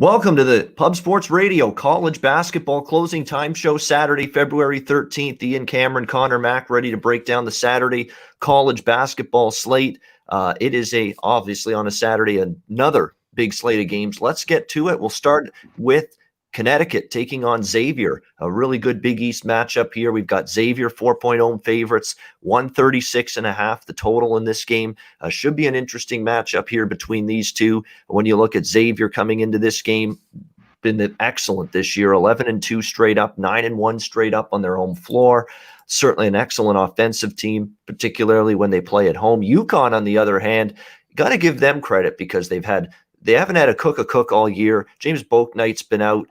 Welcome to the Pub Sports Radio College Basketball Closing Time Show, Saturday, February 13th. Ian Cameron, Connor Mack, ready to break down the Saturday college basketball slate. It is obviously on a Saturday, another big slate of games. Let's get to it. We'll start with Connecticut taking on Xavier, a really good Big East matchup here. We've got Xavier 4.0 favorites, 136.5 the total in this game. Should be an interesting matchup here between these two. When you look at Xavier coming into this game, been excellent this year, 11-2 straight up, 9-1 straight up on their home floor. Certainly an excellent offensive team, particularly when they play at home. UConn, on the other hand, got to give them credit because they haven't had a cook all year. James Bouknight's been out.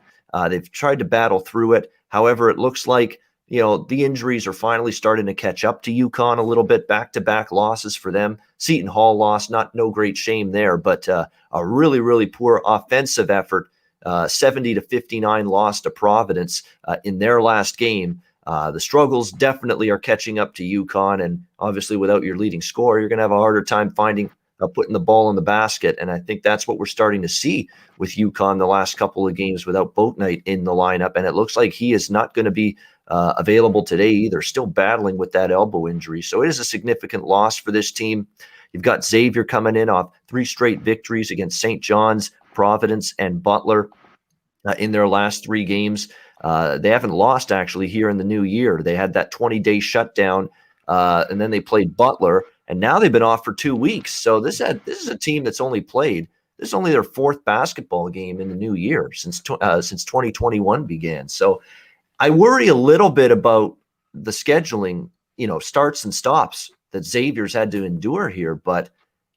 They've tried to battle through it. However, it looks like, the injuries are finally starting to catch up to UConn a little bit. Back-to-back losses for them. Seton Hall lost, no great shame there, but a really, really poor offensive effort. 70-59 loss to Providence in their last game. The struggles definitely are catching up to UConn, and obviously without your leading scorer, you're going to have a harder time putting the ball in the basket, and I think that's what we're starting to see with UConn the last couple of games without Bouknight in the lineup, and it looks like he is not going to be available today either, still battling with that elbow injury. So it is a significant loss for this team. You've got Xavier coming in off 3 straight victories against St. John's, Providence, and Butler in their last 3 games. They haven't lost, actually, here in the new year. They had that 20-day shutdown, and then they played Butler, and now they've been off for 2 weeks. So this is a team that's only played. This is only their 4th basketball game in the new year since 2021 began. So I worry a little bit about the scheduling, starts and stops that Xavier's had to endure here. But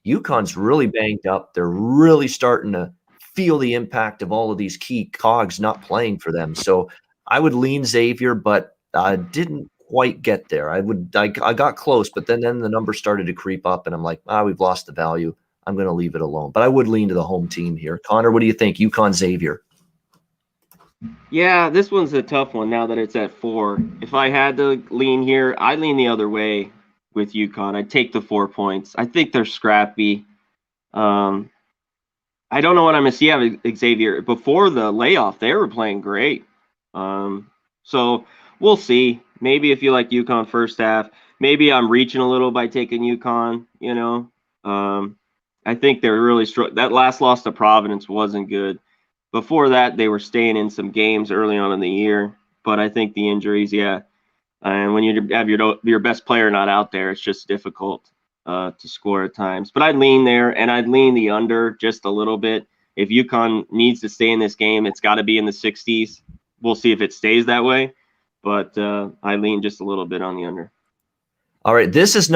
UConn's really banged up. They're really starting to feel the impact of all of these key cogs not playing for them. So I would lean Xavier, but I didn't quite get there. I got close, but then the numbers started to creep up, and I'm like, we've lost the value. I'm going to leave it alone. But I would lean to the home team here. Connor, what do you think? UConn Xavier. Yeah, this one's a tough one now that it's at 4. If I had to lean here, I'd lean the other way with UConn. I'd take the 4 points. I think they're scrappy. I don't know what I'm going to see out of Xavier. Before the layoff, they were playing great. So we'll see. Maybe if you like UConn first half, maybe I'm reaching a little by taking UConn, I think they're really strong. That last loss to Providence wasn't good. Before that, they were staying in some games early on in the year. But I think the injuries, yeah. And when you have your best player not out there, it's just difficult to score at times. But I'd lean there, and I'd lean the under just a little bit. If UConn needs to stay in this game, it's got to be in the 60s. We'll see if it stays that way. But I lean just a little bit on the under. All right, this is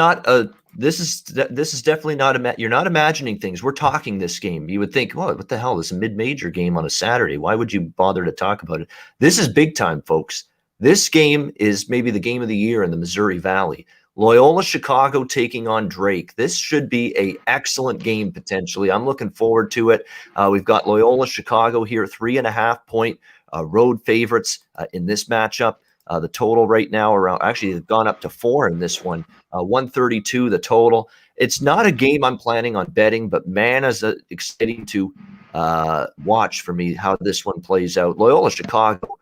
definitely not you're not imagining things. We're talking this game. You would think, what the hell? This is a mid-major game on a Saturday. Why would you bother to talk about it? This is big time, folks. This game is maybe the game of the year in the Missouri Valley. Loyola Chicago taking on Drake. This should be an excellent game potentially. I'm looking forward to it. We've got Loyola Chicago here, 3.5-point road favorites in this matchup. The total right now they've gone up to 4 in this one, 132 the total. It's not a game I'm planning on betting, but man, is it exciting to watch for me how this one plays out. Loyola Chicago,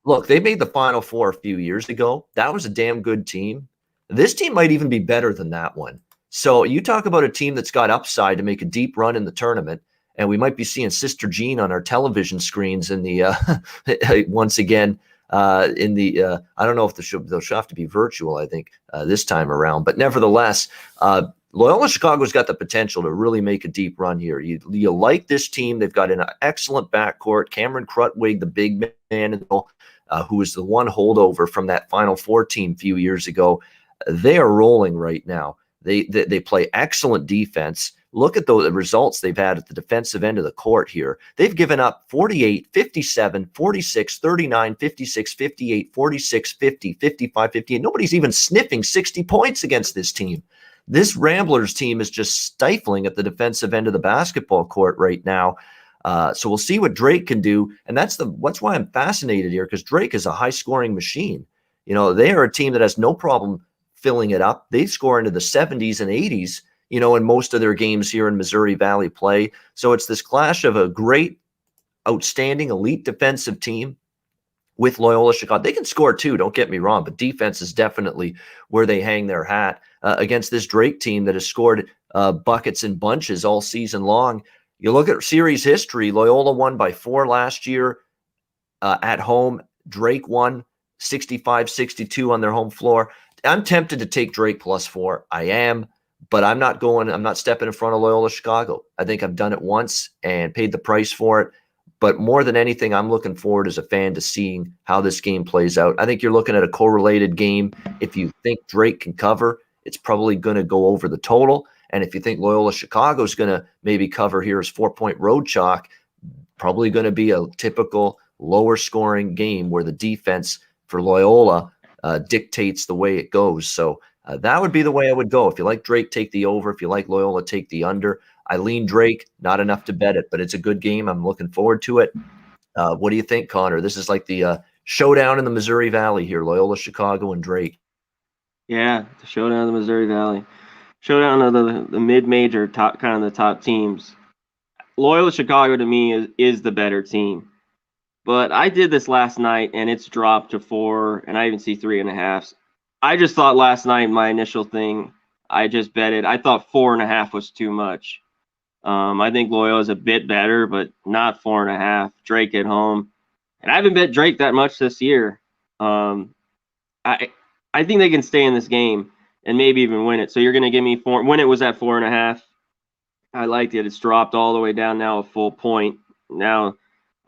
look, they made the Final Four a few years ago. That was a damn good team. This team might even be better than that one. So you talk about a team that's got upside to make a deep run in the tournament, and we might be seeing Sister Jean on our television screens in the once again. I don't know if they'll have to be virtual, I think, this time around. But nevertheless, Loyola Chicago's got the potential to really make a deep run here. You like this team. They've got an excellent backcourt. Cameron Krutwig, the big man, who was the one holdover from that Final Four team a few years ago. They are rolling right now. They play excellent defense. Look at the results they've had at the defensive end of the court here. They've given up 48, 57, 46, 39, 56, 58, 46, 50, 55, 50. And nobody's even sniffing 60 points against this team. This Ramblers team is just stifling at the defensive end of the basketball court right now. So we'll see what Drake can do. And that's why I'm fascinated here, because Drake is a high-scoring machine. They are a team that has no problem filling it up. They score into the 70s and 80s, in most of their games here in Missouri Valley play. So it's this clash of a great outstanding elite defensive team with Loyola Chicago. They can score too, don't get me wrong, but defense is definitely where they hang their hat against this Drake team that has scored buckets in bunches all season long. You look at series history, Loyola won by 4 last year at home. Drake won 65-62 on their home floor. I'm tempted to take Drake +4. I am, but I'm not stepping in front of Loyola Chicago. I think I've done it once and paid the price for it. But more than anything, I'm looking forward as a fan to seeing how this game plays out. I think you're looking at a correlated game. If you think Drake can cover, it's probably going to go over the total. And if you think Loyola Chicago is going to maybe cover here as 4-point road chalk, probably going to be a typical lower scoring game where the defense for Loyola dictates the way it goes. So that would be the way I would go. If you like Drake, take the over. If you like Loyola, take the under. I lean Drake, not enough to bet it, but it's a good game. I'm looking forward to it. What do you think, Connor? This is like the showdown in the Missouri Valley here, Loyola Chicago and Drake. Yeah, the showdown of the Missouri Valley. Showdown of the mid-major top, kind of the top teams. Loyola Chicago to me is the better team. But I did this last night and it's dropped to 4, and I even see 3.5. I just thought last night, my initial thing, I just bet it. I thought 4.5 was too much. I think Loyola is a bit better, but not 4.5. Drake at home, and I haven't bet Drake that much this year. I think they can stay in this game and maybe even win it. So you're going to give me 4 when it was at 4.5. I liked it. It's dropped all the way down now a full point. Now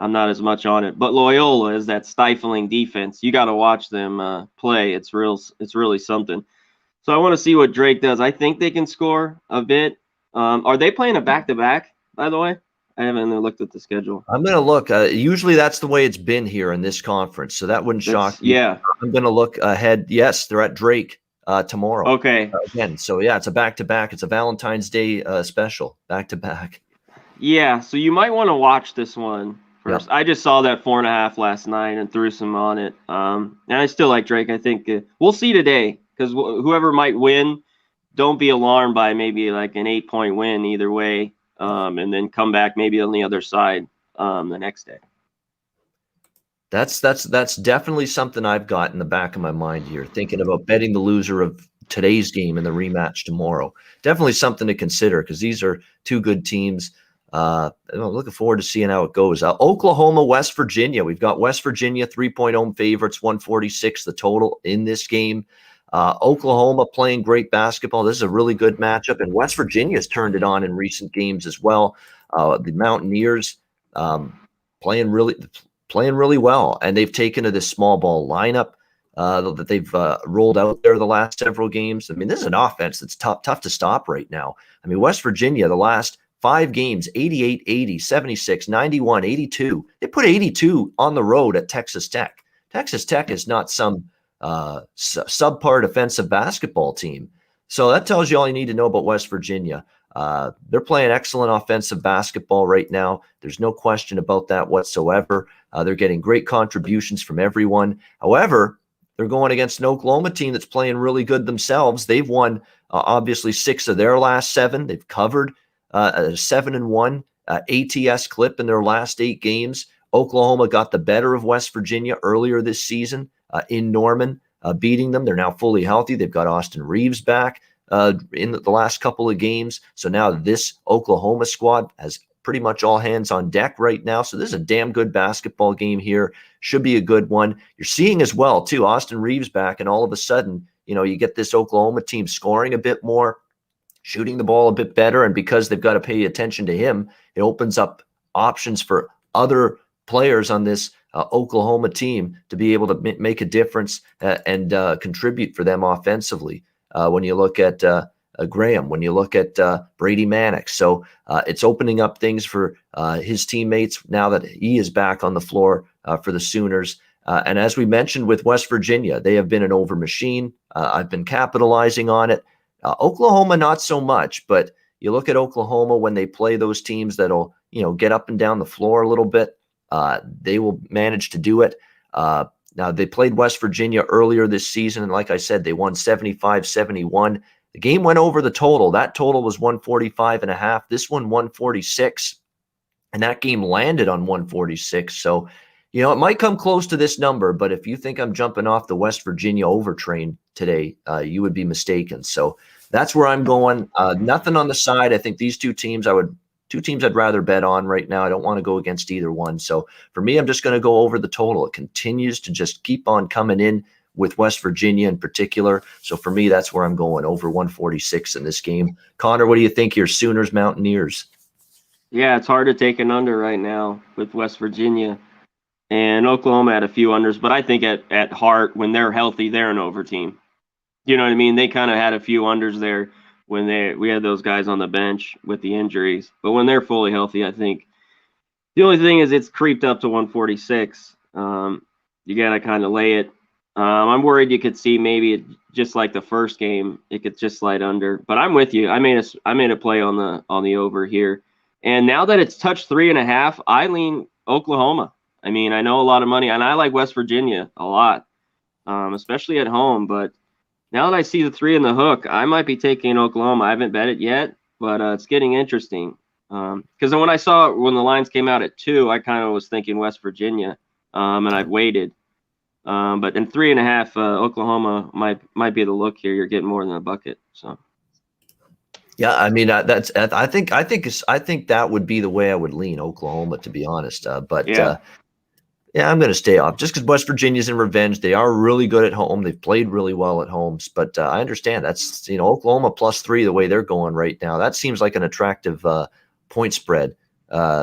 I'm not as much on it, but Loyola is that stifling defense. You got to watch them play. It's really something. So I want to see what Drake does. I think they can score a bit. Are they playing a back-to-back, by the way? I haven't looked at the schedule. I'm going to look. Usually that's the way it's been here in this conference, so that wouldn't shock me. Yeah. I'm going to look ahead. Yes, they're at Drake tomorrow. Okay. Again, so yeah, it's a back-to-back. It's a Valentine's Day special, back-to-back. Yeah, so you might want to watch this one first. Yep. I just saw that 4.5 last night and threw some on it. And I still like Drake. I think we'll see today, because whoever might win, don't be alarmed by maybe like an 8-point win either way, and then come back maybe on the other side the next day. That's definitely something I've got in the back of my mind here, thinking about betting the loser of today's game and the rematch tomorrow. Definitely something to consider, because these are two good teams. I'm looking forward to seeing how it goes. Oklahoma, West Virginia. We've got West Virginia 3-point home favorites, 146 the total in this game. Oklahoma playing great basketball. This is a really good matchup, and West Virginia has turned it on in recent games as well. The Mountaineers playing really well, and they've taken to this small ball lineup that they've rolled out there the last several games. I mean, this is an offense that's tough to stop right now. I mean, West Virginia, the last 5 games, 88, 80, 76, 91, 82. They put 82 on the road at Texas Tech. Texas Tech is not some subpar defensive basketball team. So that tells you all you need to know about West Virginia. They're playing excellent offensive basketball right now. There's no question about that whatsoever. They're getting great contributions from everyone. However, they're going against an Oklahoma team that's playing really good themselves. They've won obviously 6 of their last 7. They've covered a 7-1 ATS clip in their last 8 games. Oklahoma got the better of West Virginia earlier this season in Norman, beating them. They're now fully healthy. They've got Austin Reeves back in the last couple of games. So now this Oklahoma squad has pretty much all hands on deck right now. So this is a damn good basketball game here. Should be a good one. You're seeing as well, too, Austin Reeves back, and all of a sudden, you get this Oklahoma team scoring a bit more, shooting the ball a bit better, and because they've got to pay attention to him, it opens up options for other players on this Oklahoma team to be able to make a difference and contribute for them offensively. When you look at Graham, when you look at Brady Mannix. So it's opening up things for his teammates now that he is back on the floor for the Sooners. And as we mentioned with West Virginia, they have been an over machine. I've been capitalizing on it. Oklahoma, not so much, but you look at Oklahoma when they play those teams that'll, get up and down the floor a little bit. They will manage to do it. Now, they played West Virginia earlier this season, and like I said, they won 75-71. The game went over the total. That total was 145.5. This one, 146. and that game landed on 146. So, it might come close to this number, but if you think I'm jumping off the West Virginia overtrain today, you would be mistaken. So that's where I'm going. Nothing on the side. I think these two teams I'd rather bet on right now. I don't want to go against either one. So for me, I'm just going to go over the total. It continues to just keep on coming in with West Virginia in particular. So for me, that's where I'm going, over 146 in this game. Connor, what do you think here? Sooners, Mountaineers? Yeah, it's hard to take an under right now with West Virginia. And Oklahoma had a few unders, but I think at heart, when they're healthy, they're an over team. You know what I mean? They kind of had a few unders there when we had those guys on the bench with the injuries. But when they're fully healthy, I think the only thing is it's creeped up to 146. You got to kind of lay it. I'm worried you could see maybe just like the first game, it could just slide under. But I'm with you. I made a play on the over here. And now that it's touched 3.5, I lean Oklahoma. I mean, I know a lot of money, and I like West Virginia a lot, especially at home. But now that I see the 3 in the hook, I might be taking Oklahoma. I haven't bet it yet, but it's getting interesting. Because when the lines came out at 2, I kind of was thinking West Virginia, and I've waited. But in 3.5, Oklahoma might be the look here. You're getting more than a bucket. So. Yeah, I mean I think that would be the way I would lean Oklahoma, to be honest. Yeah, I'm going to stay off just because West Virginia's in revenge. They are really good at home. They've played really well at home. But I understand that's, Oklahoma +3 the way they're going right now. That seems like an attractive point spread,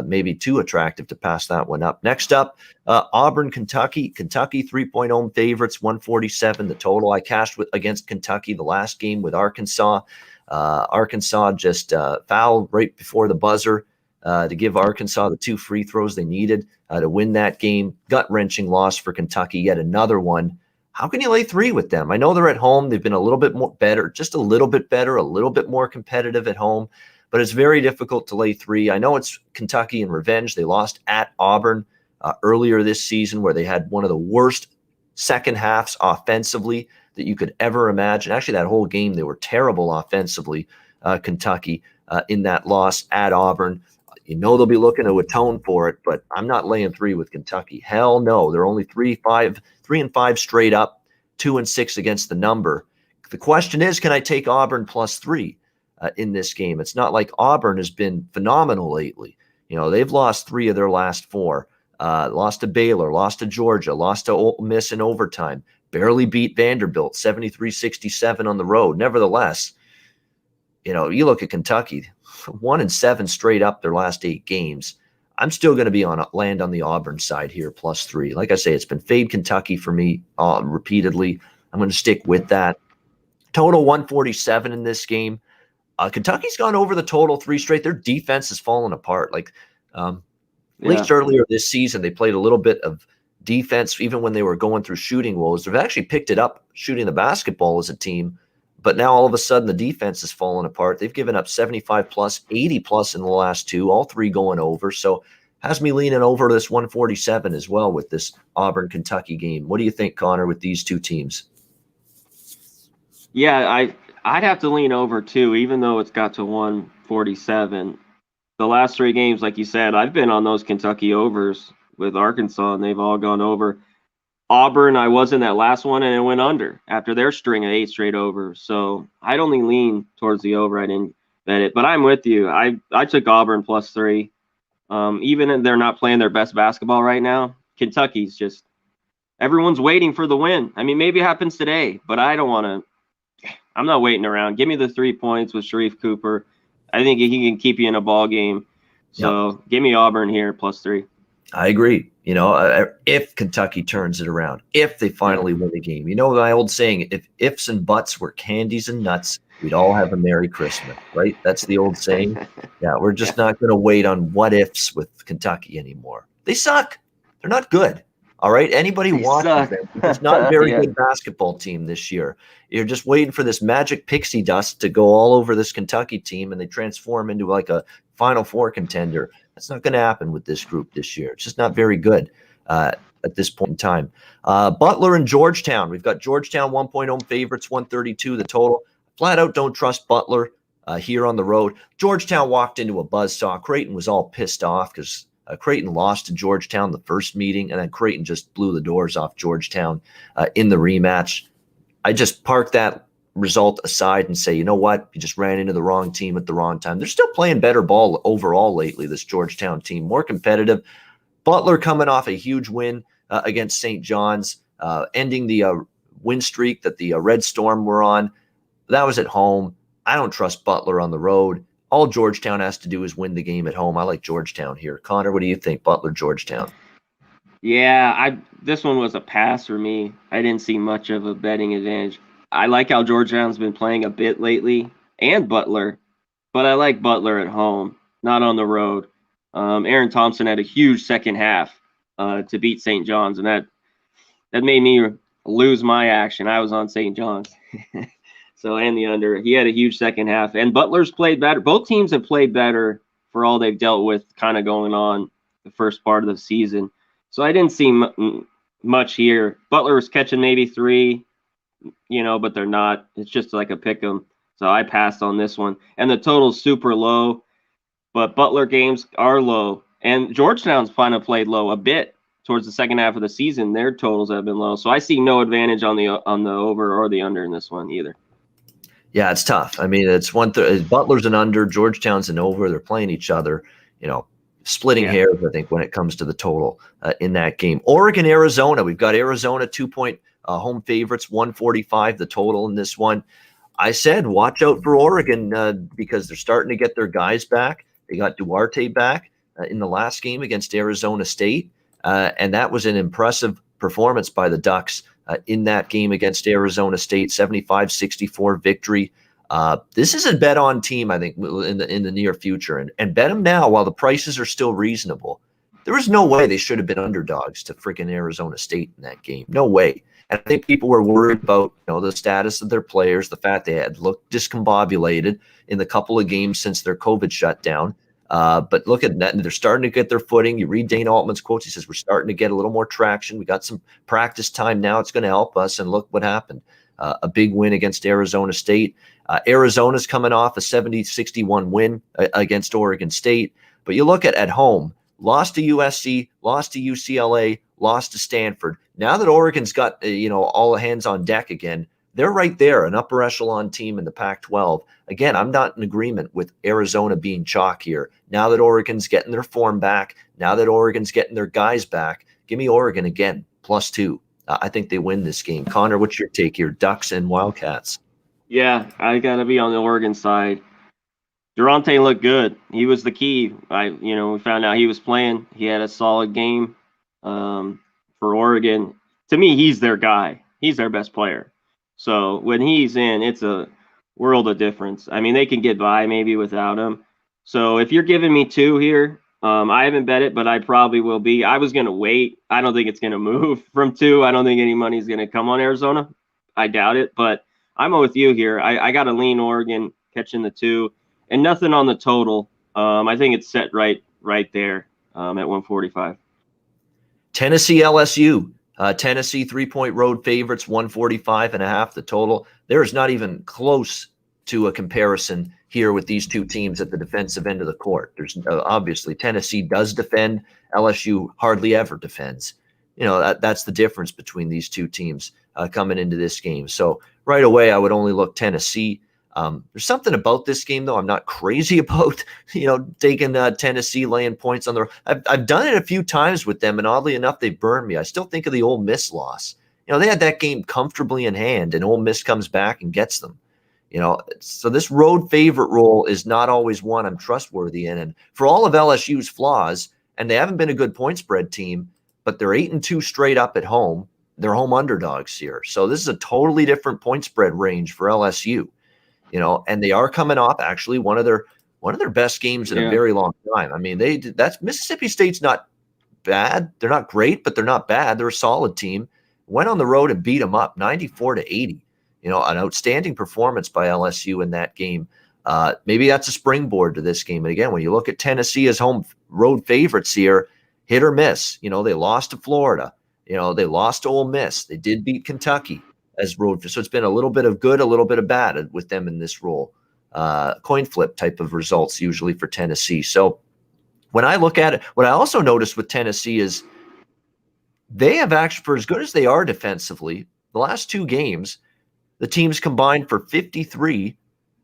maybe too attractive to pass that one up. Next up, Auburn, Kentucky. Kentucky 3-point home favorites, 147 the total. I cashed against Kentucky the last game with Arkansas. Arkansas just fouled right before the buzzer to give Arkansas the 2 free throws they needed to win that game. Gut-wrenching loss for Kentucky, yet another one. How can you lay 3 with them? I know they're at home. They've been a little bit more better, just a little bit better, a little bit more competitive at home, but it's very difficult to lay 3. I know it's Kentucky in revenge. They lost at Auburn earlier this season, where they had one of the worst second halves offensively that you could ever imagine. Actually, that whole game, they were terrible offensively, Kentucky, in that loss at Auburn. They'll be looking to atone for it, but I'm not laying 3 with Kentucky. Hell no. They're only 3-5 straight up, 2-6 against the number. The question is, can I take Auburn +3 in this game? It's not like Auburn has been phenomenal lately. They've lost 3 of their last 4. Lost to Baylor, lost to Georgia, lost to Ole Miss in overtime, barely beat Vanderbilt 73-67 on the road. Nevertheless, you look at Kentucky, 1-7 straight up their last 8 games. I'm still going to land on the Auburn side here, +3. Like I say, it's been fade Kentucky for me repeatedly. I'm going to stick with that. Total 147 in this game. Kentucky's gone over the total 3 straight. Their defense has fallen apart. At least earlier this season, they played a little bit of defense, even when they were going through shooting woes. They've actually picked it up shooting the basketball as a team. But now all of a sudden the defense has fallen apart. They've given up 75+, 80+ in the last 2, all 3 going over. So has me leaning over this 147 as well with this Auburn-Kentucky game. What do you think, Connor, with these two teams? Yeah, I'd have to lean over too, even though it's got to 147. The last 3 games, like you said, I've been on those Kentucky overs with Arkansas, and they've all gone over. Auburn, I was in that last one, and it went under after their string of 8 straight overs. So I'd only lean towards the over. I didn't bet it, but I'm with you. I took Auburn +3. Even if they're not playing their best basketball right now, Kentucky's just everyone's waiting for the win. I mean, maybe it happens today, but I don't want to. I'm not waiting around. Give me the 3 points with Sharif Cooper. I think he can keep you in a ball game. So Give me Auburn here +3. I agree. If Kentucky turns it around, if they finally win the game, my old saying, if ifs and buts were candies and nuts, we'd all have a Merry Christmas, right? That's the old saying. Yeah, we're just not going to wait on what ifs with Kentucky anymore. They suck. They're not good. All right. Anybody watching them, it's not a very good basketball team this year. You're just waiting for this magic pixie dust to go all over this Kentucky team, and they transform into like a Final Four contender. That's not going to happen with this group this year. It's just not very good at this point in time. Butler and Georgetown. We've got Georgetown 1-point home favorites, 132 the total. Flat out don't trust Butler. here on the road. Georgetown walked into a buzzsaw. Creighton was all pissed off because Creighton lost to Georgetown the first meeting, and then Creighton just blew the doors off Georgetown in the rematch. I just park that result aside and say, you know what? You just ran into the wrong team at the wrong time. They're still playing better ball overall lately, this Georgetown team, more competitive. Butler coming off a huge win against St. John's, ending the win streak that the Red Storm were on. That was at home. I don't trust Butler on the road. All Georgetown has to do is win the game at home. I like Georgetown here. Connor, what do you think? Butler, Georgetown. Yeah, this one was a pass for me. I didn't see much of a betting advantage. I like how Georgetown's been playing a bit lately, and Butler, but I like Butler at home, not on the road. Aaron Thompson had a huge second half to beat St. John's, and that made me lose my action. I was on St. John's. So, and the under. He had a huge second half, and Butler's played better. Both teams have played better for all they've dealt with kind of going on the first part of the season. So I didn't see much here. Butler was catching maybe 3, but they're not. It's just like a pick 'em. So I passed on this one. And the total's super low, but Butler games are low. And Georgetown's kind of played low a bit towards the second half of the season. Their totals have been low. So I see no advantage on the over or the under in this one either. Yeah, it's tough. I mean, it's Butler's an under, Georgetown's an over. They're playing each other, splitting hairs, I think, when it comes to the total in that game. Oregon, Arizona. We've got Arizona 2-point home favorites, 145 the total in this one. I said watch out for Oregon because they're starting to get their guys back. They got Duarte back in the last game against Arizona State, and that was an impressive performance by the Ducks in that game against Arizona State, 75-64 victory. This is a bet-on team, I think, in the near future, and bet them now while the prices are still reasonable. There was no way they should have been underdogs to freaking Arizona State in that game. No way. And I think people were worried about the status of their players, the fact they had looked discombobulated in the couple of games since their COVID shutdown. But look at that. They're starting to get their footing. You read Dane Altman's quotes. He says, we're starting to get a little more traction. We got some practice time now. It's going to help us. And look what happened. A big win against Arizona State. Arizona's coming off a 70-61 win against Oregon State. But you look at home, lost to USC, lost to UCLA, lost to Stanford. Now that Oregon's got, all hands on deck again, they're right there, an upper echelon team in the Pac-12. Again, I'm not in agreement with Arizona being chalk here. Now that Oregon's getting their form back, now that Oregon's getting their guys back, give me Oregon again, +2. I think they win this game. Connor, what's your take here? Ducks and Wildcats. Yeah, I got to be on the Oregon side. Durante looked good. He was the key. We found out he was playing. He had a solid game for Oregon. To me, he's their guy. He's their best player. So when he's in, it's a world of difference. I mean, they can get by maybe without him. So if you're giving me 2 here, I haven't bet it, but I probably will be. I was going to wait. I don't think it's going to move from 2. I don't think any money's going to come on Arizona. I doubt it, but I'm with you here. I got to lean Oregon, catching the 2, and nothing on the total. I think it's set right there at 145. Tennessee, LSU. Tennessee 3-point road favorites, 145.5 the total. There is not even close to a comparison here with these two teams at the defensive end of the court. There's obviously Tennessee does defend. LSU hardly ever defends. That's the difference between these two teams coming into this game. So right away, I would only look Tennessee. There's something about this game, though, I'm not crazy about, taking Tennessee laying points on the – I've done it a few times with them, and oddly enough, they burned me. I still think of the Ole Miss loss. They had that game comfortably in hand, and Ole Miss comes back and gets them. So this road favorite role is not always one I'm trustworthy in. And for all of LSU's flaws, and they haven't been a good point spread team, but they're 8-2 straight up at home. They're home underdogs here. So this is a totally different point spread range for LSU. And they are coming off actually one of their best games in a very long time. I mean, that's Mississippi State's not bad. They're not great, but they're not bad. They're a solid team. Went on the road and beat them up 94-80. An outstanding performance by LSU in that game. Maybe that's a springboard to this game. And again, when you look at Tennessee as home road favorites here, hit or miss. They lost to Florida. They lost to Ole Miss. They did beat Kentucky as road. So it's been a little bit of good, a little bit of bad with them in this role. coin flip type of results usually for Tennessee. So when I look at it, what I also noticed with Tennessee is they have actually, for as good as they are defensively, the last 2 games, the teams combined for 53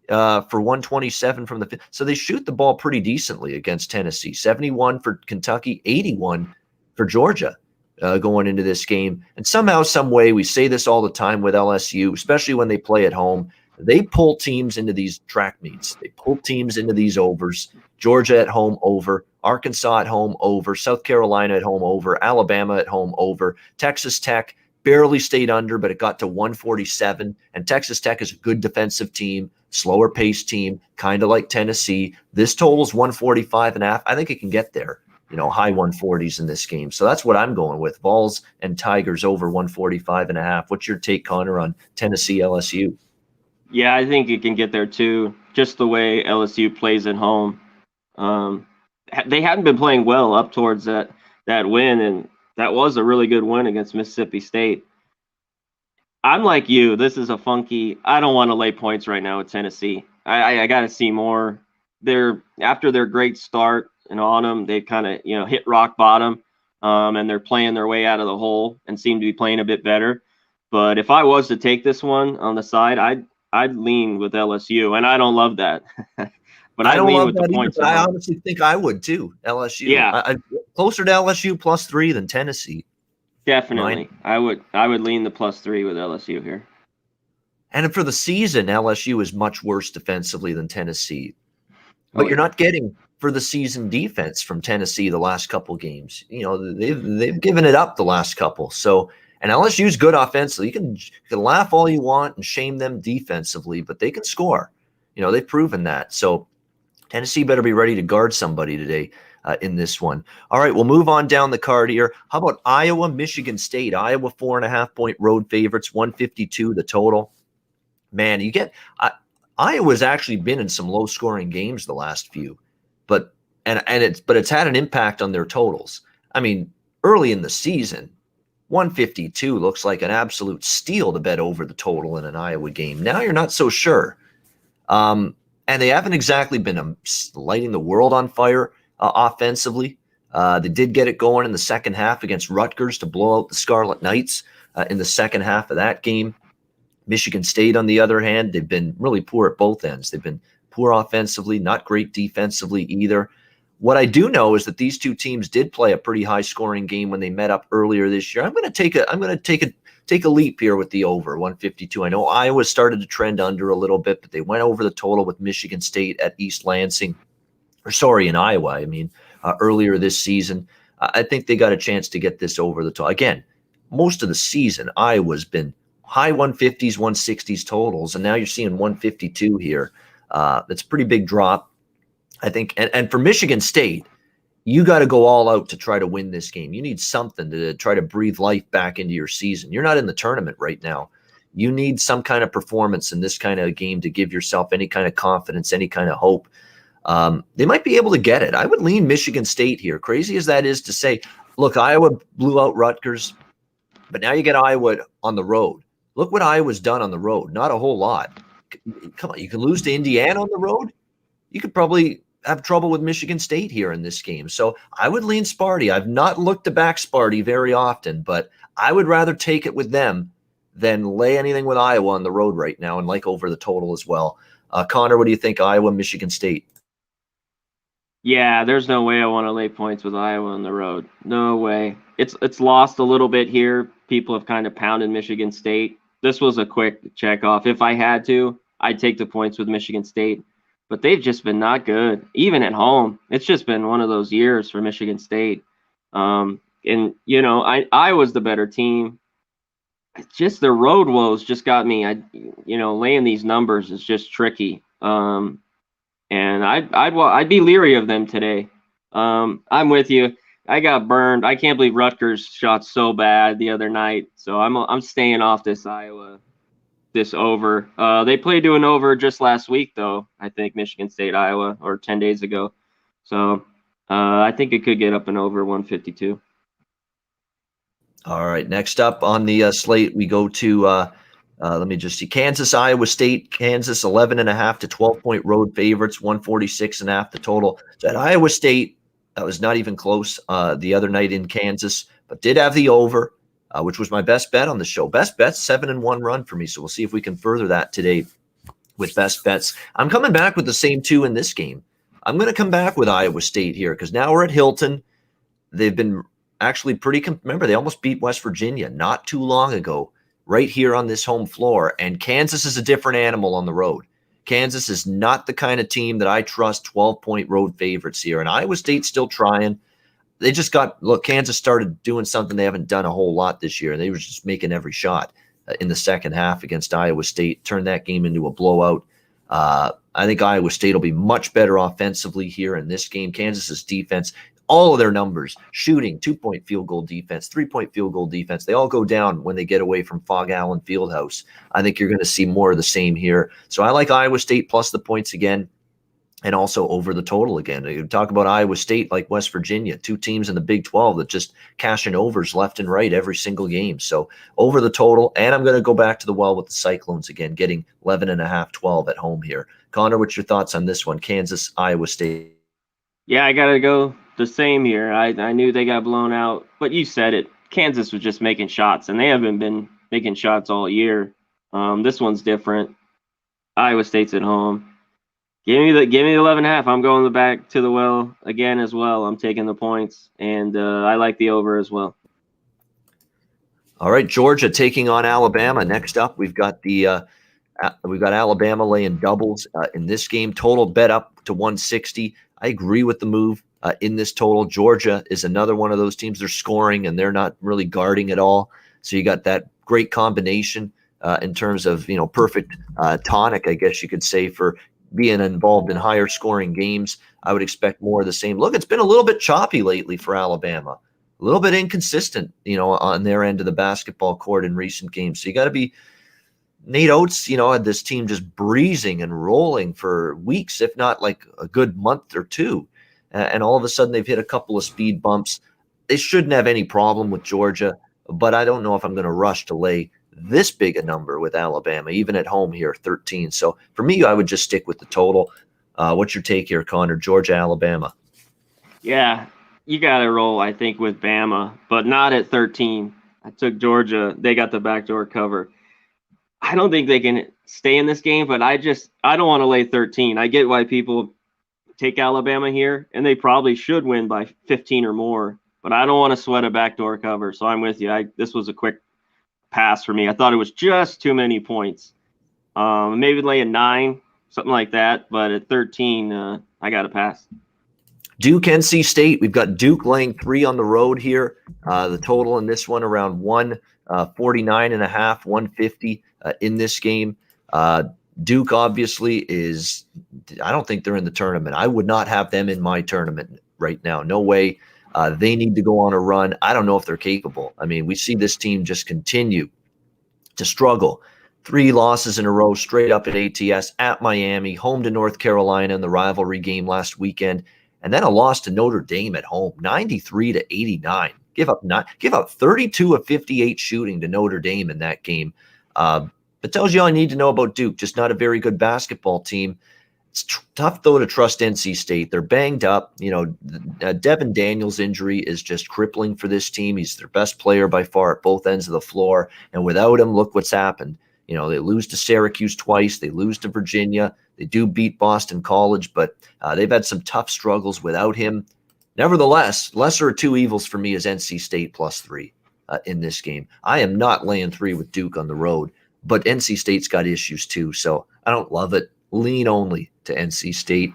for 127 from the. So they shoot the ball pretty decently against Tennessee. 71 for Kentucky, 81 for Georgia going into this game. And somehow, some way, we say this all the time with LSU, especially when they play at home. They pull teams into these track meets. They pull teams into these overs. Georgia at home over, Arkansas at home over, South Carolina at home over, Alabama at home over, Texas Tech barely stayed under, but it got to 147. And Texas Tech is a good defensive team, slower paced team, kind of like Tennessee. This total's 145.5. I think it can get there, high 140s in this game. So that's what I'm going with. Vols and Tigers over 145.5. What's your take, Connor, on Tennessee LSU? Yeah, I think it can get there too. Just the way LSU plays at home. They hadn't been playing well up towards that win, and that was a really good win against Mississippi State. I'm like you. This is a funky. I don't want to lay points right now with Tennessee. I got to see more. After their great start in autumn, they kind of hit rock bottom, and they're playing their way out of the hole and seem to be playing a bit better. But if I was to take this one on the side, I'd lean with LSU, and I don't love that. But I don't love that either, but I honestly think I would too. LSU, yeah, closer to LSU +3 than Tennessee. Definitely, I would lean the +3 with LSU here. And for the season, LSU is much worse defensively than Tennessee, but you're not getting for the season defense from Tennessee the last couple games. They've given it up the last couple. So, and LSU's good offensively. You can laugh all you want and shame them defensively, but they can score. They've proven that. So Tennessee better be ready to guard somebody today in this one. All right, we'll move on down the card here. How about Iowa, Michigan State? Iowa 4.5-point road favorites, 152 the total. Man, Iowa's actually been in some low-scoring games the last few, but it's had an impact on their totals. I mean, early in the season, 152 looks like an absolute steal to bet over the total in an Iowa game. Now you're not so sure. And they haven't exactly been lighting the world on fire offensively. They did get it going in the second half against Rutgers to blow out the Scarlet Knights in the second half of that game. Michigan State, on the other hand, they've been really poor at both ends. They've been poor offensively, not great defensively either. What I do know is that these two teams did play a pretty high-scoring game when they met up earlier this year. I'm going to take a leap here with the over 152. I know Iowa started to trend under a little bit, but they went over the total with Michigan State at East Lansing, in Iowa. Earlier this season. I think they got a chance to get this over the total. Again, most of the season, Iowa's been high 150s, 160s totals, and now you're seeing 152 here. That's a pretty big drop, I think. And for Michigan State, you got to go all out to try to win this game. You need something to try to breathe life back into your season. You're not in the tournament right now. You need some kind of performance in this kind of game to give yourself any kind of confidence, any kind of hope. They might be able to get it. I would lean Michigan State here. Crazy as that is to say, look, Iowa blew out Rutgers, but now you get Iowa on the road. Look what Iowa's done on the road. Not a whole lot. Come on, you can lose to Indiana on the road. You could probably have trouble with Michigan State here in this game. So I would lean Sparty. I've not looked to back Sparty very often, but I would rather take it with them than lay anything with Iowa on the road right now and like over the total as well. Connor, what do you think? Iowa, Michigan State? Yeah, there's no way I want to lay points with Iowa on the road. No way. It's lost a little bit here. People have kind of pounded Michigan State. This was a quick check off. If I had to, I'd take the points with Michigan State. But they've just been not good, even at home. It's just been one of those years for Michigan State. And, I was the better team. It's just the road woes just got me. Laying these numbers is just tricky. And I'd be leery of them today. I'm with you. I got burned. I can't believe Rutgers shot so bad the other night. So I'm staying off this over. They played to an over just last week, though. I think Michigan State, Iowa, or 10 days ago. So I think it could get up and over 152. All right. Next up on the slate, we go to Let me just see. Kansas, Iowa State. Kansas 11.5 to 12-point road favorites. 146.5 the total. So at Iowa State, that was not even close the other night in Kansas, but did have the over, which was my best bet on the show. Best bet, 7-1 run for me. So we'll see if we can further that today with best bets. I'm coming back with the same two in this game. I'm going to come back with Iowa State here because now we're at Hilton. They've been actually pretty remember, they almost beat West Virginia not too long ago right here on this home floor. And Kansas is a different animal on the road. Kansas is not the kind of team that I trust 12-point road favorites here. And Iowa State's still trying. They just Kansas started doing something they haven't done a whole lot this year. They were just making every shot in the second half against Iowa State, turned that game into a blowout. I think Iowa State will be much better offensively here in this game. Kansas's defense, all of their numbers, shooting, 2-point field goal defense, 3-point field goal defense, they all go down when they get away from Fog Allen Fieldhouse. I think you're going to see more of the same here. So I like Iowa State plus the points again, and also over the total again. You talk about Iowa State like West Virginia, two teams in the Big 12 that just cashing overs left and right every single game. So over the total, and I'm going to go back to the well with the Cyclones again, getting 11.5, 12 at home here. Connor, what's your thoughts on this one? Kansas, Iowa State. Yeah, I got to go the same here. I knew they got blown out, but you said it. Kansas was just making shots, and they haven't been making shots all year. This one's different. Iowa State's at home. Give me the 11.5. I'm going back to the well again as well. I'm taking the points, and I like the over as well. All right, Georgia taking on Alabama. Next up, we've got Alabama laying doubles in this game. Total bet up to 160. I agree with the move in this total. Georgia is another one of those teams. They're scoring and they're not really guarding at all. So you got that great combination in terms of perfect tonic, I guess you could say, for being involved in higher scoring games. I would expect more of the same. Look, it's been a little bit choppy lately for Alabama, a little bit inconsistent, on their end of the basketball court in recent games. So you got to be Nate Oates, had this team just breezing and rolling for weeks, if not like a good month or two. And all of a sudden they've hit a couple of speed bumps. They shouldn't have any problem with Georgia, but I don't know if I'm going to rush to lay this big a number with Alabama, even at home here, 13. So for me, I would just stick with the total. What's your take here, Connor? Georgia, Alabama. Yeah, you got to roll, I think, with Bama, but not at 13. I took Georgia. They got the backdoor cover. I don't think they can stay in this game, but I don't want to lay 13. I get why people take Alabama here, and they probably should win by 15 or more, but I don't want to sweat a backdoor cover. So I'm with you. This was a quick pass for me. I thought it was just too many points. Maybe lay a 9, something like that, but at 13, I got to pass. Duke, NC State. We've got Duke laying 3 on the road here. The total in this one around 149.5, 150 in this game. Duke obviously is, I don't think they're in the tournament. I would not have them in my tournament right now. No way. They need to go on a run. I don't know if they're capable. I mean, we see this team just continue to struggle. 3 losses in a row straight up at ATS, at Miami, home to North Carolina in the rivalry game last weekend, and then a loss to Notre Dame at home, 93-89. Give up 32 of 58 shooting to Notre Dame in that game. That tells you all you need to know about Duke. Just not a very good basketball team. It's tough, though, to trust NC State. They're banged up. Devin Daniels' injury is just crippling for this team. He's their best player by far at both ends of the floor. And without him, look what's happened. They lose to Syracuse twice. They lose to Virginia. They do beat Boston College, but they've had some tough struggles without him. Nevertheless, lesser of two evils for me is NC State +3 in this game. I am not laying 3 with Duke on the road, but NC State's got issues too, so I don't love it. Lean only to NC State.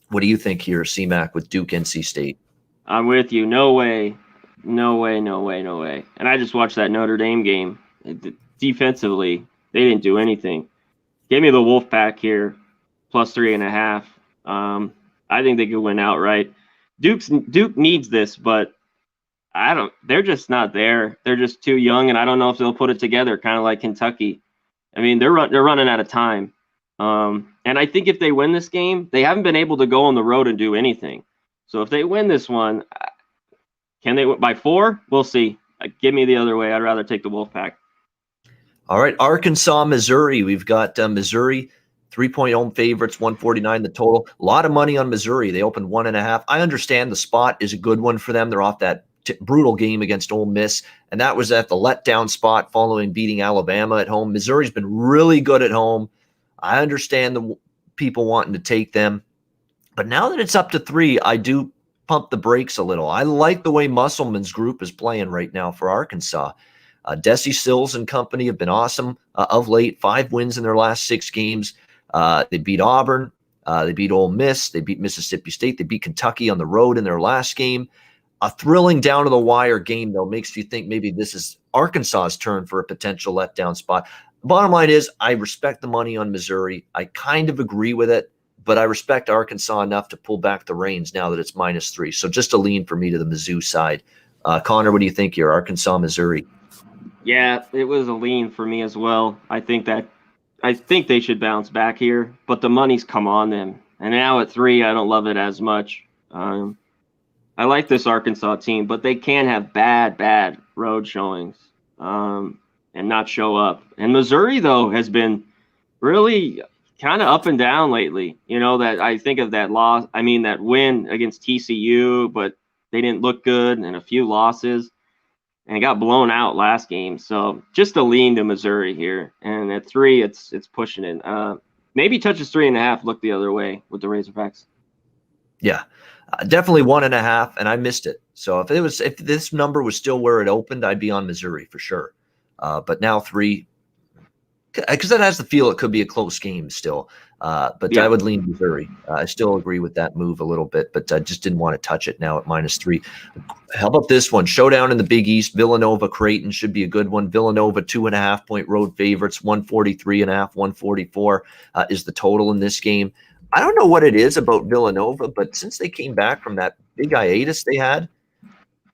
What do you think here, C-Mac, with Duke, NC State? I'm with you. No way. No way, no way, no way. And I just watched that Notre Dame game. Defensively, they didn't do anything. Give me the Wolfpack here, +3.5. I think they could win outright. Duke needs this, but they're just not there. They're just too young, and I don't know if they'll put it together, kind of like Kentucky. I mean, they're running out of time. And I think if they win this game, they haven't been able to go on the road and do anything. So if they win this one, can they win by 4? We'll see. Give me the other way. I'd rather take the Wolfpack. All right, Arkansas, Missouri. We've got Missouri, 3-point home favorites, 149 the total. A lot of money on Missouri. They opened 1.5. I understand the spot is a good one for them. They're off that brutal game against Ole Miss, and that was at the letdown spot following beating Alabama at home. Missouri's been really good at home. I understand the people wanting to take them, but now that it's up to 3, I do pump the brakes a little. I like the way Musselman's group is playing right now for Arkansas. Desi Sills and company have been awesome of late. 5 wins in their last 6 games. They beat Auburn. They beat Ole Miss. They beat Mississippi State. They beat Kentucky on the road in their last game. A thrilling down-to-the-wire game, though, makes you think maybe this is Arkansas's turn for a potential letdown spot. Bottom line is I respect the money on Missouri. I kind of agree with it, but I respect Arkansas enough to pull back the reins now that it's -3. So just a lean for me to the Mizzou side. Connor, what do you think here? Arkansas, Missouri. Yeah, it was a lean for me as well. I think they should bounce back here, but the money's come on them. And now at 3, I don't love it as much. I like this Arkansas team, but they can have bad road showings and not show up. And Missouri, though, has been really kind of up and down lately. You know, that I think of that win against TCU, but they didn't look good, and a few losses. And it got blown out last game. So just a lean to Missouri here. And at 3, it's pushing it. Maybe touches 3.5, look the other way with the Razorbacks. Yeah, definitely 1.5, and I missed it. So if this number was still where it opened, I'd be on Missouri for sure. But now 3, because that has the feel it could be a close game still. But yeah. I would lean Missouri. I still agree with that move a little bit, but I just didn't want to touch it now at -3. How about this one? Showdown in the Big East. Villanova, Creighton should be a good one. Villanova, 2.5-point road favorites. 143.5, 144 is the total in this game. I don't know what it is about Villanova, but since they came back from that big hiatus they had,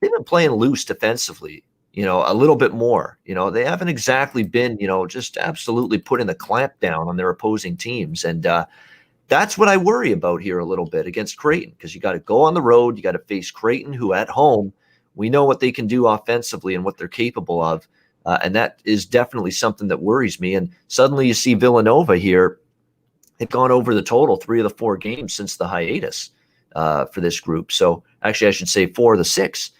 they've been playing loose defensively. A little bit more. They haven't exactly been, just absolutely putting the clamp down on their opposing teams. And that's what I worry about here a little bit against Creighton, because you got to go on the road. You got to face Creighton, who at home, we know what they can do offensively and what they're capable of. And that is definitely something that worries me. And suddenly you see Villanova here. They've gone over the total 3 of the 4 games since the hiatus for this group. So actually, I should say 4 of the 6.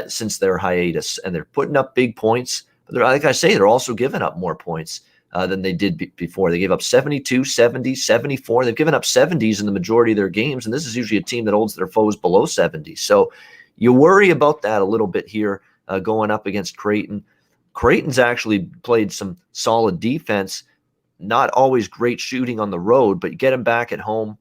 Since their hiatus, and they're putting up big points. But like I say, they're also giving up more points than they did before. They gave up 72, 70, 74. They've given up 70s in the majority of their games, and this is usually a team that holds their foes below 70. So you worry about that a little bit here going up against Creighton. Creighton's actually played some solid defense, not always great shooting on the road, but you get them back at home.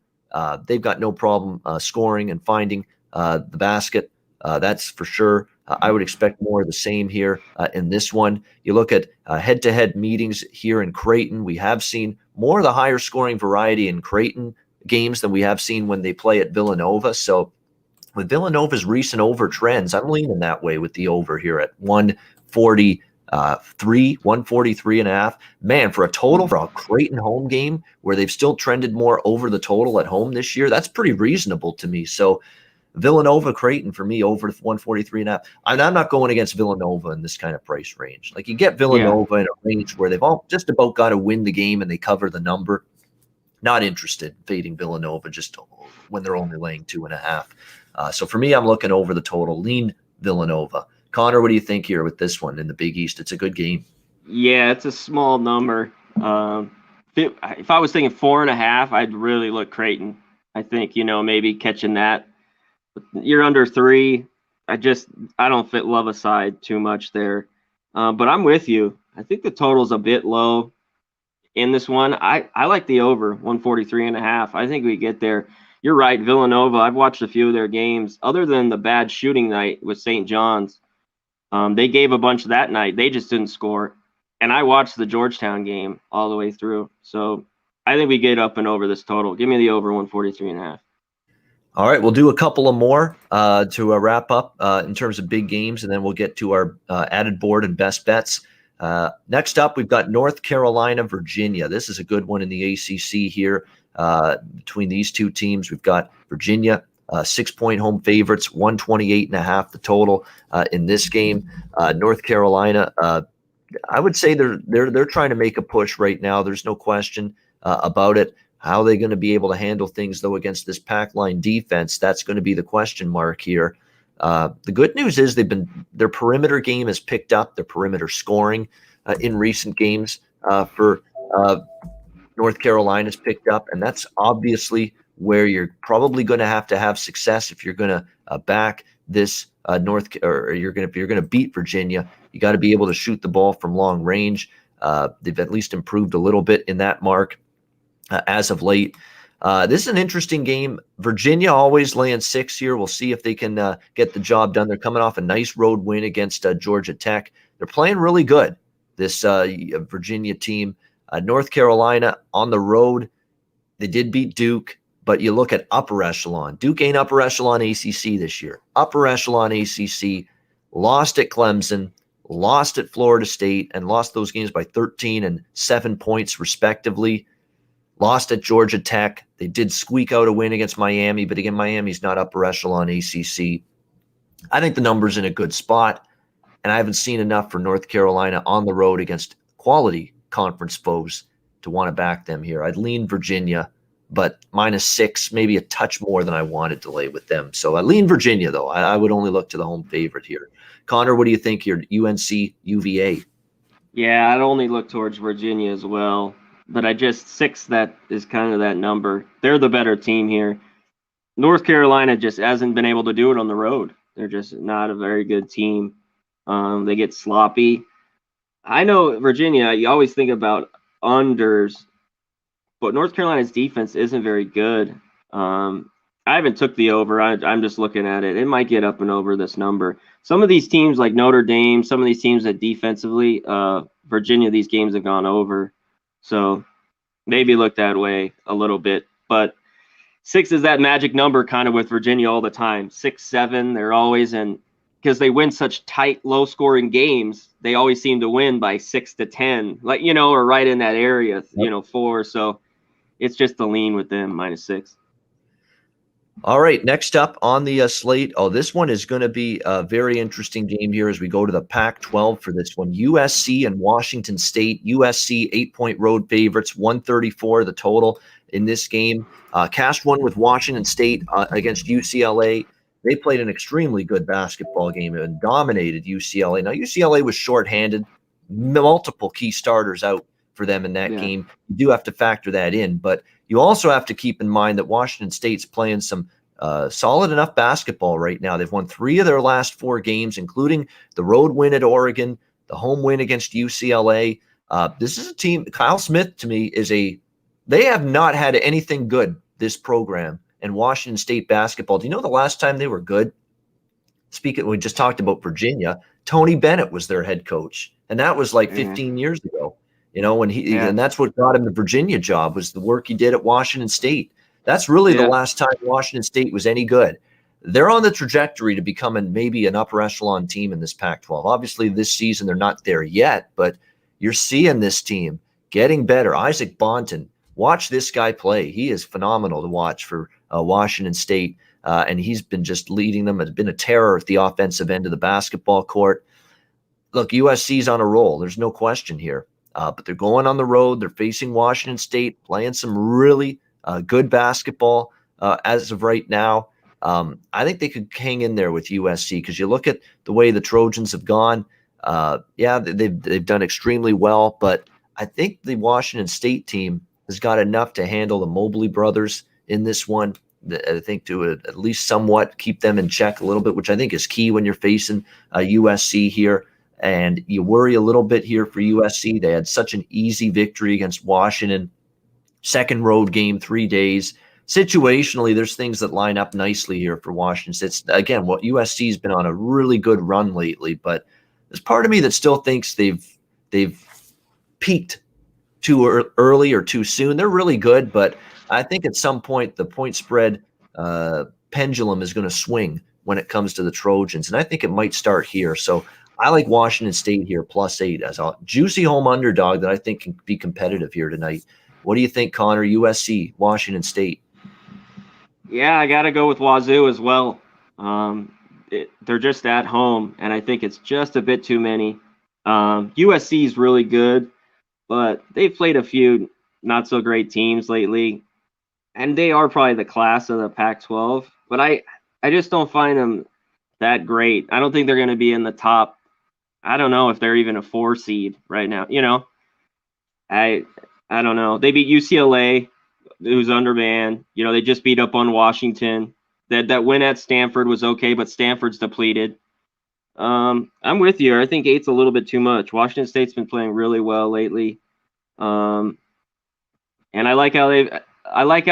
They've got no problem scoring and finding the basket. That's for sure. I would expect more of the same here in this one. You look at head-to-head meetings here in Creighton. We have seen more of the higher scoring variety in Creighton games than we have seen when they play at Villanova. So with Villanova's recent over trends, I'm leaning that way with the over here at 143.5. Man, for a total for a Creighton home game where they've still trended more over the total at home this year, that's pretty reasonable to me. So Villanova, Creighton for me over 143.5. I'm not going against Villanova in this kind of price range. Like, you get Villanova in a range where they've all just about got to win the game and they cover the number. Not interested in fading Villanova just when they're only laying 2.5. So for me, I'm looking over the total. Lean Villanova. Connor, what do you think here with this one in the Big East? It's a good game. Yeah, it's a small number. If I was thinking 4.5, I'd really look Creighton. I think, maybe catching that. You're under 3. I don't love a side too much there. But I'm with you. I think the total's a bit low in this one. I like the over 143.5. I think we get there. You're right, Villanova. I've watched a few of their games. Other than the bad shooting night with St. John's, they gave a bunch that night. They just didn't score. And I watched the Georgetown game all the way through. So I think we get up and over this total. Give me the over 143.5. All right, we'll do a couple of more to wrap up in terms of big games, and then we'll get to our added board and best bets. Next up, we've got North Carolina, Virginia. This is a good one in the ACC here. Between these two teams, we've got Virginia, 6-point home favorites, 128.5 the total in this game. North Carolina I would say they're trying to make a push right now. There's no question about it. How are they going to be able to handle things though against this pack line defense? That's going to be the question mark here. The good news is their perimeter game has picked up. Their perimeter scoring in recent games for North Carolina's picked up, and that's obviously where you're probably going to have success if you're going to back this or if you're going to beat Virginia. You got to be able to shoot the ball from long range. They've at least improved a little bit in that mark as of late. This is an interesting game. Virginia always laying 6 here. We'll see if they can get the job done. They're coming off a nice road win against Georgia Tech. They're playing really good, this Virginia team. North Carolina on the road, they did beat Duke, but you look at upper echelon. Duke ain't upper echelon ACC this year. Upper echelon ACC, lost at Clemson, lost at Florida State, and lost those games by 13 and 7 points respectively. Lost at Georgia Tech. They did squeak out a win against Miami, but again, Miami's not upper echelon ACC. I think the number's in a good spot, and I haven't seen enough for North Carolina on the road against quality conference foes to want to back them here. I'd lean Virginia, but -6, maybe a touch more than I wanted to lay with them. So I lean Virginia, though. I would only look to the home favorite here. Connor, what do you think here? UNC, UVA. Yeah, I'd only look towards Virginia as well. But 6, that is kind of that number. They're the better team here. North Carolina just hasn't been able to do it on the road. They're just not a very good team. They get sloppy. I know Virginia, you always think about unders, but North Carolina's defense isn't very good. I haven't took the over. I'm just looking at it. It might get up and over this number. Some of these teams like Notre Dame, some of these teams that defensively, Virginia, these games have gone over. So maybe look that way a little bit. But 6 is that magic number kind of with Virginia all the time. 6, 7, they're always in, because they win such tight, low-scoring games, they always seem to win by 6 to 10, like, or right in that area, 4. So it's just the lean with them, -6. All right, next up on the slate. Oh, this one is going to be a very interesting game here as we go to the Pac-12 for this one. USC and Washington State. USC 8-point road favorites, 134 the total in this game. Cast one with Washington State against UCLA. They played an extremely good basketball game and dominated UCLA. Now, UCLA was shorthanded, multiple key starters out for them in that game. You do have to factor that in, but you also have to keep in mind that Washington State's playing some solid enough basketball right now. They've won 3 of their last 4 games, including the road win at Oregon, the home win against UCLA. This is a team, Kyle Smith to me they have not had anything good, this program, and Washington State basketball. Do you know the last time they were good? Speaking, we just talked about Virginia. Tony Bennett was their head coach, and that was like 15 years ago. When and that's what got him the Virginia job, was the work he did at Washington State. That's really the last time Washington State was any good. They're on the trajectory to becoming maybe an upper echelon team in this Pac-12. Obviously, this season they're not there yet, but you're seeing this team getting better. Isaac Bonton, watch this guy play. He is phenomenal to watch for Washington State, and he's been just leading them. Has been a terror at the offensive end of the basketball court. Look, USC's on a roll. There's no question here. But they're going on the road. They're facing Washington State, playing some really good basketball as of right now. I think they could hang in there with USC because you look at the way the Trojans have gone. They've done extremely well, but I think the Washington State team has got enough to handle the Mobley brothers in this one. I think to at least somewhat keep them in check a little bit, which I think is key when you're facing USC here. And you worry a little bit here for USC. They had such an easy victory against Washington. Second road game, 3 days. Situationally, there's things that line up nicely here for Washington. It's, again, what USC's been on a really good run lately, but there's part of me that still thinks they've peaked too early or too soon. They're really good, but I think at some point the point spread pendulum is going to swing when it comes to the Trojans, and I think it might start here. So I like Washington State here, +8 as a juicy home underdog that I think can be competitive here tonight. What do you think, Connor? USC, Washington State. Yeah, I got to go with Wazoo as well. They're just at home, and I think it's just a bit too many. USC is really good, but they've played a few not so great teams lately, and they are probably the class of the Pac-12. But I just don't find them that great. I don't think they're going to be in the top. I don't know if they're even a 4 seed right now. I I don't know. They beat UCLA, who's undermanned. They just beat up on Washington. That win at Stanford was okay, but Stanford's depleted. I'm with you. I think 8's a little bit too much. Washington State's been playing really well lately. And I like how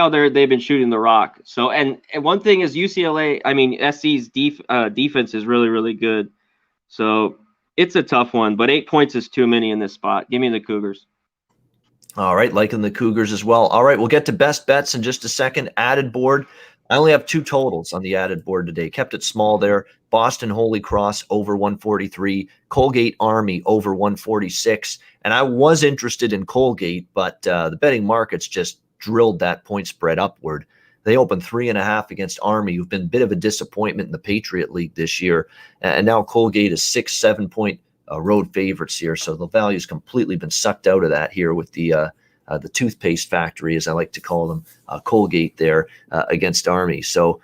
they've been shooting the rock. So and one thing is UCLA, I mean SC's defense is really, really good. So it's a tough one, but 8 points is too many in this spot. Give me the Cougars. All right, liking the Cougars as well. All right, we'll get to best bets in just a second. Added board. I only have 2 totals on the added board today. Kept it small there. Boston Holy Cross over 143. Colgate Army over 146. And I was interested in Colgate, but the betting markets just drilled that point spread upward. They opened 3.5 against Army, who've been a bit of a disappointment in the Patriot League this year. And now Colgate is 6-7 point road favorites here. So the value's completely been sucked out of that here with the toothpaste factory, as I like to call them, Colgate there against Army. So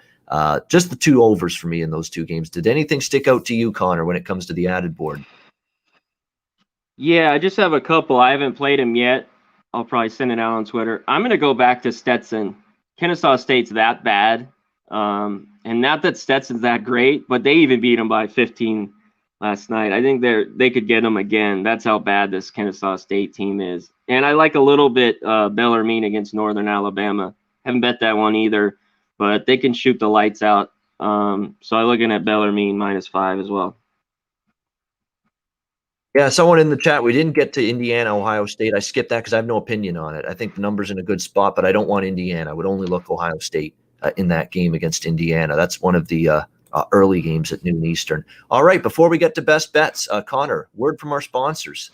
just the 2 overs for me in those 2 games. Did anything stick out to you, Connor, when it comes to the added board? Yeah, I just have a couple. I haven't played them yet. I'll probably send it out on Twitter. I'm going to go back to Stetson. Kennesaw State's that bad. And not that Stetson's that great, but they even beat them by 15 last night. I think they could get them again. That's how bad this Kennesaw State team is. And I like a little bit Bellarmine against Northern Alabama. Haven't bet that one either, but they can shoot the lights out. So I'm looking at Bellarmine -5 as well. Yeah, someone in the chat, we didn't get to Indiana, Ohio State. I skipped that because I have no opinion on it. I think the number's in a good spot, but I don't want Indiana. I would only look Ohio State in that game against Indiana. That's one of the early games at noon Eastern. All right, before we get to best bets, Connor, word from our sponsors.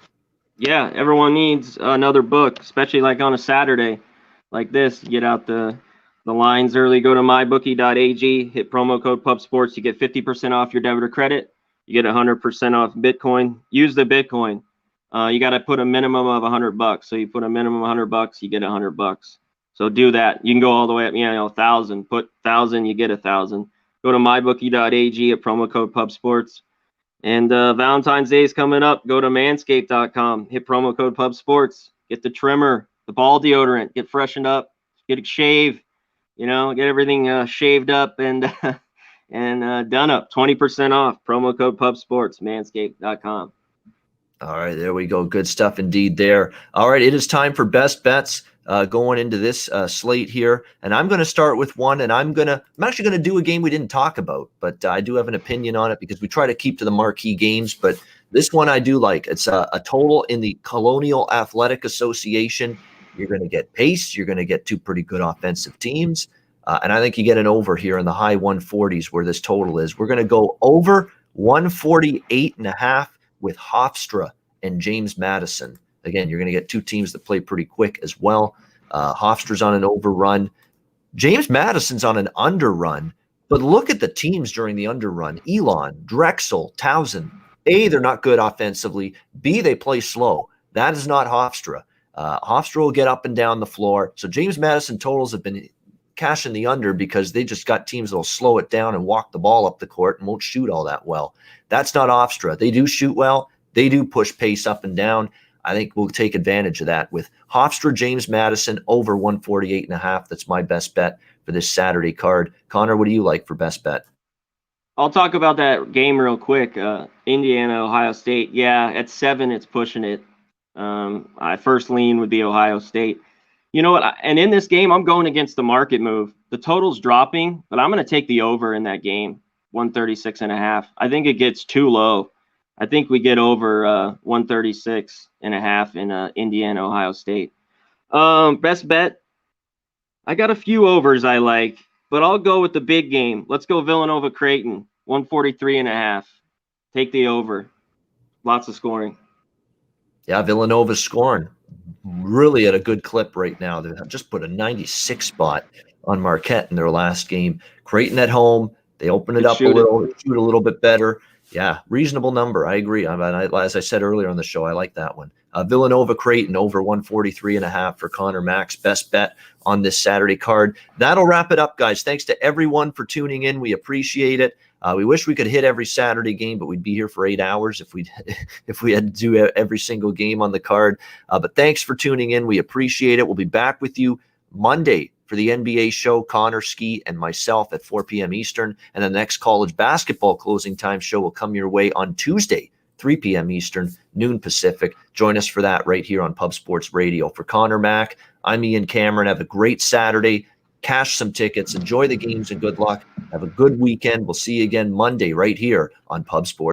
Yeah, everyone needs another book, especially like on a Saturday like this. Get out the lines early. Go to mybookie.ag, hit promo code PubSports. You get 50% off your debit or credit. You get 100% off Bitcoin. Use the Bitcoin. You got to put a minimum of $100. So you put a minimum of $100, you get $100. So do that. You can go all the way up, 1,000. Put 1,000, you get 1,000. Go to mybookie.ag at promo code PubSports. And Valentine's Day is coming up. Go to manscaped.com. Hit promo code PubSports. Get the trimmer, the ball deodorant. Get freshened up. Get a shave. Get everything shaved up and done up. 20% off. Promo code PubSports. Manscaped.com. All right, there we go. Good stuff indeed there. All right, it is time for best bets going into this slate here. And I'm going to start with one, and I'm actually going to do a game we didn't talk about, but I do have an opinion on it because we try to keep to the marquee games. But this one I do like. It's a total in the Colonial Athletic Association. You're going to get pace. You're going to get 2 pretty good offensive teams. And I think you get an over here in the high 140s where this total is. We're going to go over 148.5 with Hofstra and James Madison. Again, you're going to get 2 teams that play pretty quick as well. Hofstra's on an overrun. James Madison's on an underrun. But look at the teams during the underrun. Elon, Drexel, Towson. A, they're not good offensively. B, they play slow. That is not Hofstra. Hofstra will get up and down the floor. So James Madison totals have been cashing the under because they just got teams that will slow it down and walk the ball up the court and won't shoot all that well. That's not Hofstra. They do shoot well. They do push pace up and down. I think we'll take advantage of that with Hofstra, James Madison over 148.5. That's my best bet for this Saturday card. Connor, what do you like for best bet? I'll talk about that game real quick. Indiana, Ohio State. Yeah, at 7, it's pushing it. I first lean would be Ohio State. You know what? And in this game, I'm going against the market move. The total's dropping, but I'm going to take the over in that game, 136.5. I think it gets too low. I think we get over 136.5 in Indiana, Ohio State. Best bet. I got a few overs I like, but I'll go with the big game. Let's go Villanova Creighton, 143.5. Take the over. Lots of scoring. Yeah, Villanova's scoring really at a good clip right now. They just put a 96 spot on Marquette in their last game. Creighton at home. They open it up a little, shoot a little bit better. Yeah, reasonable number. I agree. As I said earlier on the show, I like that one. Villanova Creighton over 143.5 for Connor Mack's best bet on this Saturday card. That'll wrap it up, guys. Thanks to everyone for tuning in. We appreciate it. We wish we could hit every Saturday game, but we'd be here for 8 hours if we had to do every single game on the card. But thanks for tuning in. We appreciate it. We'll be back with you Monday for the NBA show, Connor, Ski, and myself at 4 p.m. Eastern. And the next college basketball closing time show will come your way on Tuesday, 3 p.m. Eastern, noon Pacific. Join us for that right here on Pub Sports Radio. For Connor Mack, I'm Ian Cameron. Have a great Saturday. Cash some tickets. Enjoy the games and good luck. Have a good weekend. We'll see you again Monday right here on Pub Sports.